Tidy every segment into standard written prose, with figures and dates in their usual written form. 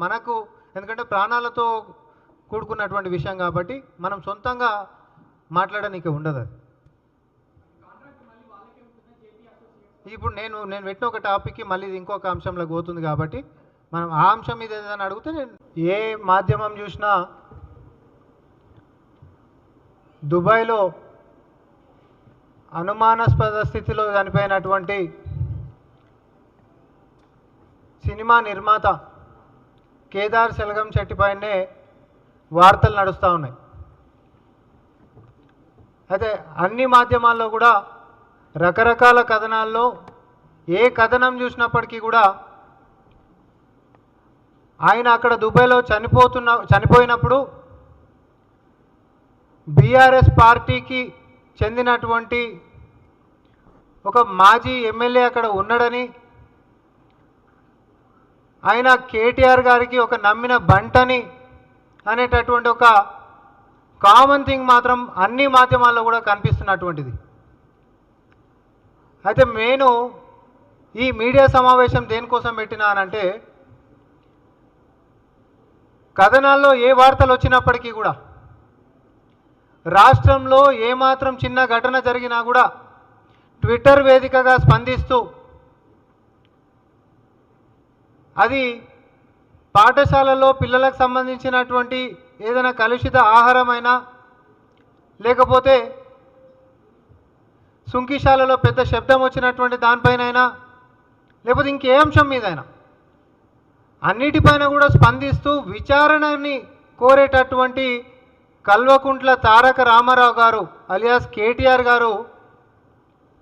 మనకు ఎందుకంటే ప్రాణాలతో కూడుకున్నటువంటి విషయం కాబట్టి మనం సొంతంగా మాట్లాడడానికి ఉండదు అది. ఇప్పుడు నేను పెట్టిన ఒక టాపిక్కి మళ్ళీ ఇది ఇంకొక అంశంలోకి పోతుంది కాబట్టి మనం ఆ అంశం మీద ఏదైనా అడిగితే నేను ఏ మాధ్యమం చూసినా దుబాయ్లో అనుమానాస్పద స్థితిలో చనిపోయినటువంటి సినిమా నిర్మాత కేదార్ సెల్గంశెట్టి పైనే వార్తలు నడుస్తూ ఉన్నాయి. అయితే అన్ని మాధ్యమాల్లో కూడా రకరకాల కథనాల్లో ఏ కథనం చూసినప్పటికీ కూడా ఆయన అక్కడ దుబాయ్లో చనిపోయినప్పుడు బీఆర్ఎస్ పార్టీకి చెందినటువంటి ఒక మాజీ ఎమ్మెల్యే అక్కడ ఉన్నాడని, ఆయన కేటీఆర్ గారికి ఒక నమ్మిన బంటని అనేటటువంటి ఒక కామన్ థింగ్ మాత్రం అన్ని మాధ్యమాల్లో కూడా కనిపిస్తున్నటువంటిది. అయితే నేను ఈ మీడియా సమావేశం దేనికోసం పెట్టినానంటే, కథనాల్లో ఏ వార్తలు వచ్చినప్పటికీ కూడా రాష్ట్రంలో ఏమాత్రం చిన్న ఘటన జరిగినా కూడా ట్విట్టర్ వేదికగా స్పందిస్తూ అది పాఠశాలలో పిల్లలకు సంబంధించినటువంటి ఏదైనా కలుషిత ఆహారమైనా, లేకపోతే సుంకిశాలలో పెద్ద శబ్దం వచ్చినటువంటి దానిపైనైనా, లేకపోతే ఇంకే అంశం మీదైనా అన్నిటిపైన కూడా స్పందిస్తూ విచారణని కోరేటటువంటి కల్వకుంట్ల తారక రామారావు గారు అలియాస్ కేటీఆర్ గారు,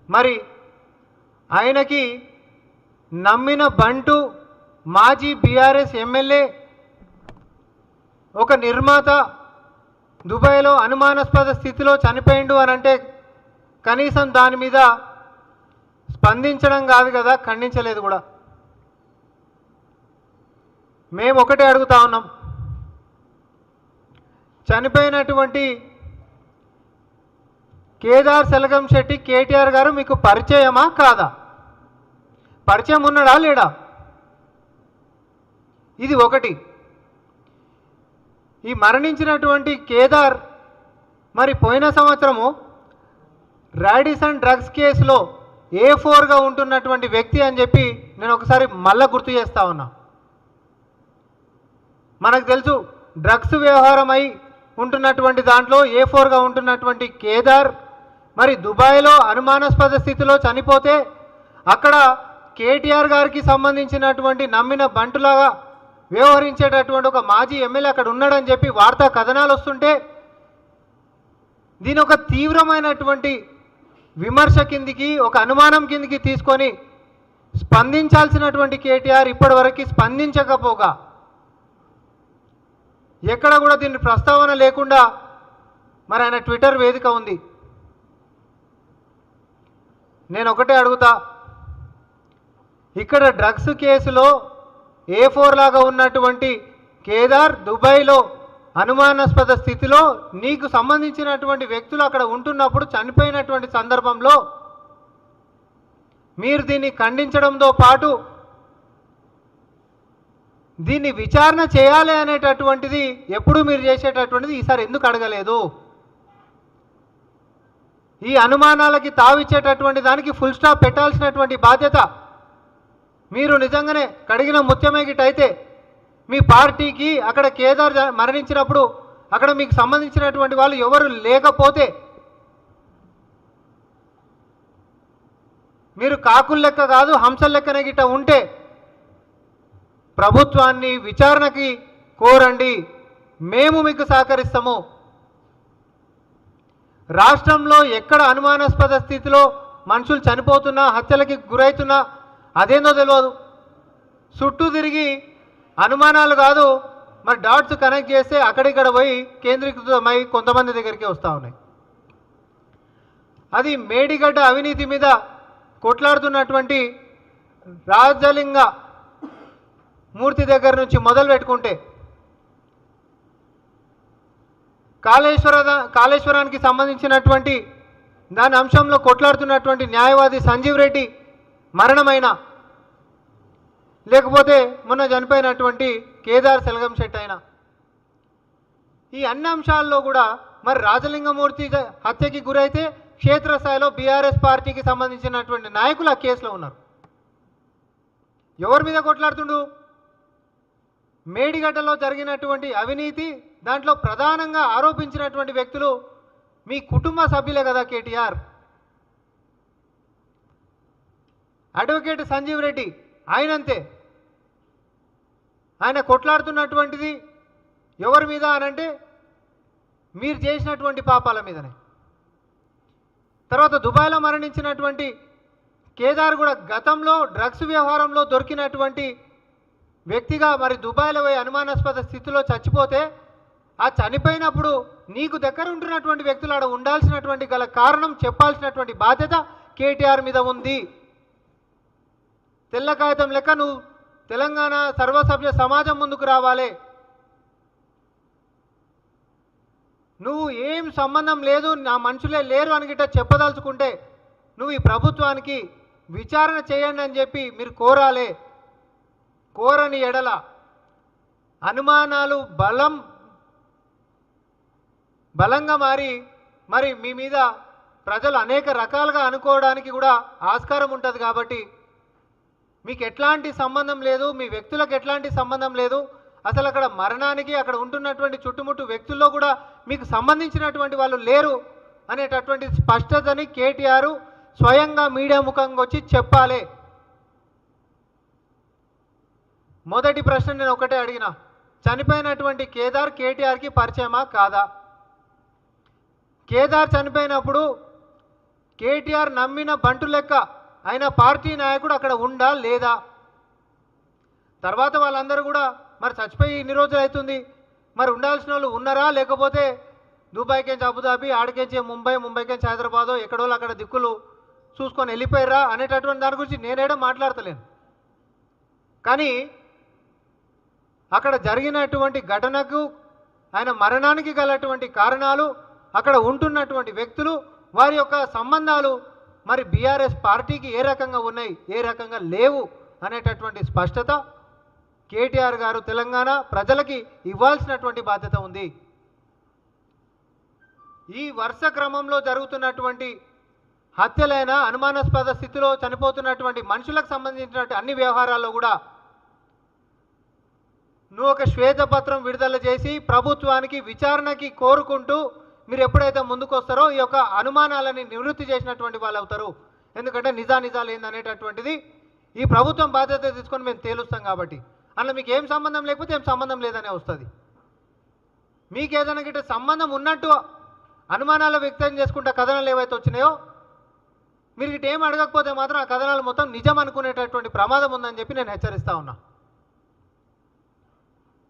మరి ఆయనకి నమ్మిన బంటు మాజీ బీఆర్ఎస్ ఎమ్మెల్యే ఒక నిర్మాత దుబాయ్లో అనుమానాస్పద స్థితిలో చనిపోయిండు అని అంటే కనీసం దాని మీద స్పందించడం కాదు కదా, ఖండించలేదు కూడా. మేము ఒకటే అడుగుతా ఉన్నాం, చనిపోయినటువంటి కేదార్ సెల్గంశెట్టి కేటీఆర్ గారు మీకు పరిచయమా కాదా? పరిచయం ఉన్నాడా లేడా? ఇది ఒకటి. ఈ మరణించినటువంటి కేదార్ మరి పోయిన సంవత్సరము రాడిసన్ డ్రగ్స్ కేసులో A4గా ఉంటున్నటువంటి వ్యక్తి అని చెప్పి నేను ఒకసారి మళ్ళా గుర్తు చేస్తా ఉన్నా. మనకు తెలుసు డ్రగ్స్ వ్యవహారం అయి ఉంటున్నటువంటి దాంట్లో A4గా ఉంటున్నటువంటి కేదార్ మరి దుబాయ్లో అనుమానాస్పద స్థితిలో చనిపోతే అక్కడ కేటీఆర్ గారికి సంబంధించినటువంటి నమ్మిన బంటులాగా వ్యవహరించేటటువంటి ఒక మాజీ ఎమ్మెల్యే అక్కడ ఉన్నాడని చెప్పి వార్తా కథనాలు వస్తుంటే దీని ఒక తీవ్రమైనటువంటి విమర్శ కిందికి, ఒక అనుమానం కిందికి తీసుకొని స్పందించాల్సినటువంటి కేటీఆర్ ఇప్పటివరకు స్పందించకపోగా, ఎక్కడ కూడా దీని ప్రస్తావన లేకుండా మరి ఆయన ట్విట్టర్ వేదిక ఉంది. నేను ఒకటే అడుగుతా, ఇక్కడ డ్రగ్స్ కేసులో A4 లాగా ఉన్నటువంటి కేదార్ దుబాయ్లో అనుమానాస్పద స్థితిలో నీకు సంబంధించినటువంటి వ్యక్తులు అక్కడ ఉంటున్నప్పుడు చనిపోయినటువంటి సందర్భంలో మీరు దీన్ని ఖండించడంతో పాటు దీన్ని విచారణ చేయాలి అనేటటువంటిది ఎప్పుడు మీరు చేసేటటువంటిది ఈసారి ఎందుకు అడగలేదు? ఈ అనుమానాలకి తావిచ్చేటటువంటి దానికి ఫుల్ స్టాప్ పెట్టాల్సినటువంటి బాధ్యత మీరు నిజంగానే కడిగిన ముత్యమే గిట్టయితే మీ పార్టీకి అక్కడ కేదార్ మరణించినప్పుడు అక్కడ మీకు సంబంధించినటువంటి వాళ్ళు ఎవరు లేకపోతే మీరు కాకుల లెక్క కాదు హంసల లెక్కనే గిట్ట ఉంటే ప్రభుత్వాన్ని విచారణకి కోరండి, మేము మీకు సహకరిస్తాము. రాష్ట్రంలో ఎక్కడ అనుమానాస్పద స్థితిలో మనుషులు చనిపోతున్నా, హత్యలకి గురవుతున్నా అదేందో తెలియదు. చుట్టూ తిరిగి అనుమానాలు కాదు మరి డాట్స్ కనెక్ట్ చేస్తే అక్కడిక్కడ పోయి కేంద్రీకృతమై కొంతమంది దగ్గరికి వస్తూ ఉన్నాయి. అది మేడిగడ్డ అవినీతి మీద కొట్లాడుతున్నటువంటి రాజలింగ మూర్తి దగ్గర నుంచి మొదలు పెట్టుకుంటే కాళేశ్వరానికి సంబంధించినటువంటి దాని అంశంలో కొట్లాడుతున్నటువంటి న్యాయవాది సంజీవ్ రెడ్డి మరణమైన, లేకపోతే మొన్న చనిపోయినటువంటి కేదార్ సెలగంశెట్టి అయినా, ఈ అన్ని అంశాల్లో కూడా మరి రాజలింగమూర్తి హత్యకి గురైతే క్షేత్రస్థాయిలో బీఆర్ఎస్ పార్టీకి సంబంధించినటువంటి నాయకులు ఆ కేసులో ఉన్నారు. ఎవరి మీద కొట్లాడుతుండు? మేడిగడ్డలో జరిగినటువంటి అవినీతి దాంట్లో ప్రధానంగా ఆరోపించినటువంటి వ్యక్తులు మీ కుటుంబ సభ్యులే కదా. కేటీఆర్, అడ్వకేట్ సంజీవ్ రెడ్డి ఆయనంతే. ఆయన కొట్లాడుతున్నటువంటిది ఎవరి మీద అనంటే మీరు చేసినటువంటి పాపాల మీదనే. తర్వాత దుబాయ్లో మరణించినటువంటి కేదార్ కూడా గతంలో డ్రగ్స్ వ్యవహారంలో దొరికినటువంటి వ్యక్తిగా మరి దుబాయ్లో పోయి అనుమానాస్పద స్థితిలో చచ్చిపోతే ఆ చనిపోయినప్పుడు నీకు దగ్గర ఉంటున్నటువంటి వ్యక్తులు ఆడ ఉండాల్సినటువంటి గల కారణం చెప్పాల్సినటువంటి బాధ్యత కేటీఆర్ మీద ఉంది. తెల్ల కాగితం లెక్క నువ్వు తెలంగాణ సర్వసభ్య సమాజం ముందుకు రావాలి. నువ్వు ఏం సంబంధం లేదు, నా మనుషులే లేరు అని గిట్ట చెప్పదలుచుకుంటే నువ్వు ఈ ప్రభుత్వానికి విచారణ చేయండి అని చెప్పి మీరు కోరాలి. కోరని ఎడల అనుమానాలు బలంగా మరి మీ మీద ప్రజలు అనేక రకాలుగా అనుకోవడానికి కూడా ఆస్కారం ఉంటుంది. కాబట్టి మీకు ఎట్లాంటి సంబంధం లేదు, మీ వ్యక్తులకు ఎట్లాంటి సంబంధం లేదు, అసలు అక్కడ మరణానికి అక్కడ ఉంటున్నటువంటి చుట్టుముట్టు వ్యక్తుల్లో కూడా మీకు సంబంధించినటువంటి వాళ్ళు లేరు అనేటటువంటి స్పష్టతని కేటీఆర్ స్వయంగా మీడియా ముఖంగా వచ్చి చెప్పాలి. మొదటి ప్రశ్న నేను ఒకటే అడిగిన, చనిపోయినటువంటి కేదార్ కేటీఆర్కి పరిచయమా కాదా? కేదార్ చనిపోయినప్పుడు కేటీఆర్ నమ్మిన బంటు లెక్క ఆయన పార్టీ నాయకుడు అక్కడ ఉండా లేదా? తర్వాత వాళ్ళందరూ కూడా మరి చచ్చిపోయి ఇన్ని రోజులు అవుతుంది, మరి ఉండాల్సిన వాళ్ళు ఉన్నారా, లేకపోతే దుబాయ్కేంచి అబుదాబి, ఆడికేంచి ముంబైకేంచి హైదరాబాదో ఎక్కడో అక్కడ దిక్కులు చూసుకొని వెళ్ళిపోయారా అనేటటువంటి దాని గురించి నేనేడో మాట్లాడతలేను. కానీ అక్కడ జరిగినటువంటి ఘటనకు ఆయన మరణానికి గలటువంటి కారణాలు, అక్కడ ఉంటున్నటువంటి వ్యక్తులు, వారి యొక్క సంబంధాలు మరి బీఆర్ఎస్ పార్టీకి ఏ రకంగా ఉన్నాయి, ఏ రకంగా లేవు అనేటటువంటి స్పష్టత కేటీఆర్ గారు తెలంగాణ ప్రజలకి ఇవ్వాల్సినటువంటి బాధ్యత ఉంది. ఈ వరుస క్రమంలో జరుగుతున్నటువంటి హత్యలైన అనుమానాస్పద స్థితిలో చనిపోతున్నటువంటి మనుషులకు సంబంధించినటువంటి అన్ని వ్యవహారాల్లో కూడా నువ్వు ఒక శ్వేతపత్రం విడుదల చేసి ప్రభుత్వానికి విచారణకి కోరుకుంటూ మీరు ఎప్పుడైతే ముందుకు వస్తారో ఈ యొక్క అనుమానాలని నివృత్తి చేసినటువంటి వాళ్ళు అవుతారు. ఎందుకంటే నిజాలు ఏందనేటటువంటిది ఈ ప్రభుత్వం బాధ్యత తీసుకొని మేము తేలుస్తాం. కాబట్టి అందులో మీకు ఏం సంబంధం లేకపోతే ఏం సంబంధం లేదనే వస్తుంది. మీకు ఏదైనా గిట్ట సంబంధం ఉన్నట్టు అనుమానాలు వ్యక్తం చేసుకుంటే కథనాలు ఏవైతే వచ్చినాయో మీరు గిట్ట ఏం అడగకపోతే మాత్రం ఆ కథనాలు మొత్తం నిజం అనుకునేటటువంటి ప్రమాదం ఉందని చెప్పి నేను హెచ్చరిస్తా ఉన్నా.